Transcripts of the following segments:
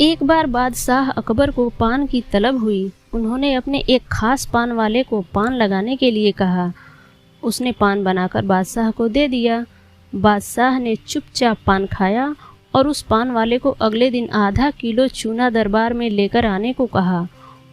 एक बार बादशाह अकबर को पान की तलब हुई। उन्होंने अपने एक खास पान वाले को पान लगाने के लिए कहा। उसने पान बनाकर बादशाह को दे दिया। बादशाह ने चुपचाप पान खाया और उस पान वाले को अगले दिन आधा किलो चूना दरबार में लेकर आने को कहा।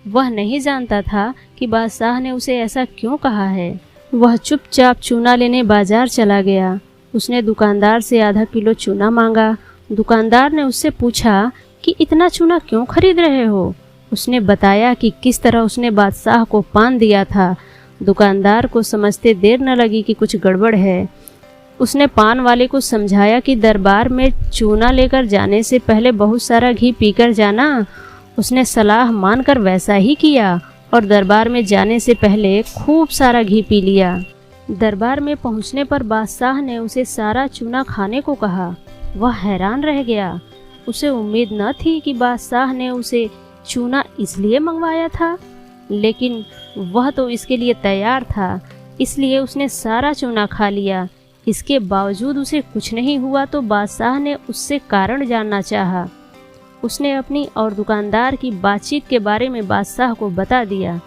वह नहीं जानता था कि बादशाह ने उसे ऐसा क्यों कहा है। वह चुपचाप चूना लेने बाजार चला गया। उसने दुकानदार से आधा किलो चूना मांगा। दुकानदार ने उससे पूछा कि इतना चूना क्यों खरीद रहे हो। उसने बताया कि किस तरह उसने बादशाह को पान दिया था। दुकानदार को समझते देर न लगी कि कुछ गड़बड़ है। उसने पान वाले को समझाया कि दरबार में चूना लेकर जाने से पहले बहुत सारा घी पीकर जाना। उसने सलाह मानकर वैसा ही किया और दरबार में जाने से पहले खूब सारा घी पी लिया। दरबार में पहुंचने पर बादशाह ने उसे सारा चूना खाने को कहा। वह हैरान रह गया। उसे उम्मीद न थी कि बादशाह ने उसे चूना इसलिए मंगवाया था, लेकिन वह तो इसके लिए तैयार था, इसलिए उसने सारा चूना खा लिया। इसके बावजूद उसे कुछ नहीं हुआ तो बादशाह ने उससे कारण जानना चाहा। उसने अपनी और दुकानदार की बातचीत के बारे में बादशाह को बता दिया।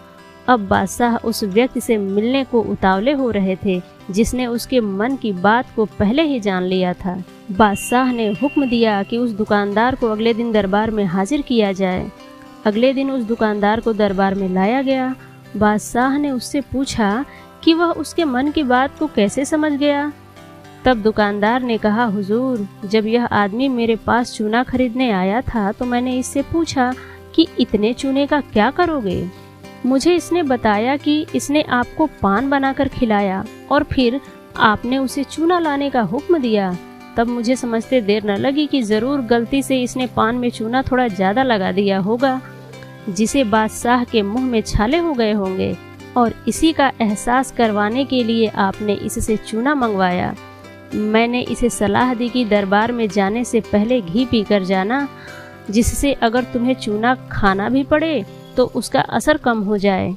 अब बादशाह उस व्यक्ति से मिलने को उतावले हो रहे थे जिसने उसके मन की बात को पहले ही जान लिया था। बादशाह ने हुक्म दिया कि उस दुकानदार को अगले दिन दरबार में हाजिर किया जाए। अगले दिन उस दुकानदार को दरबार में लाया गया। बादशाह ने उससे पूछा कि वह उसके मन की बात को कैसे समझ गया। तब दुकानदार ने कहा, हुजूर, जब यह आदमी मेरे पास चूना खरीदने आया था तो मैंने इससे पूछा कि इतने चूने का क्या करोगे। मुझे इसने बताया कि इसने आपको पान बनाकर खिलाया और फिर आपने उसे चूना लाने का हुक्म दिया। तब मुझे समझते देर न लगी कि ज़रूर गलती से इसने पान में चूना थोड़ा ज़्यादा लगा दिया होगा, जिसे बादशाह के मुंह में छाले हो गए होंगे, और इसी का एहसास करवाने के लिए आपने इससे चूना मंगवाया। मैंने इसे सलाह दी कि दरबार में जाने से पहले घी पीकर जाना, जिससे अगर तुम्हें चूना खाना भी पड़े तो उसका असर कम हो जाए।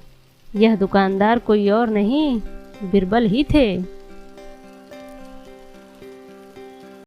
यह दुकानदार कोई और नहीं, बिरबल ही थे।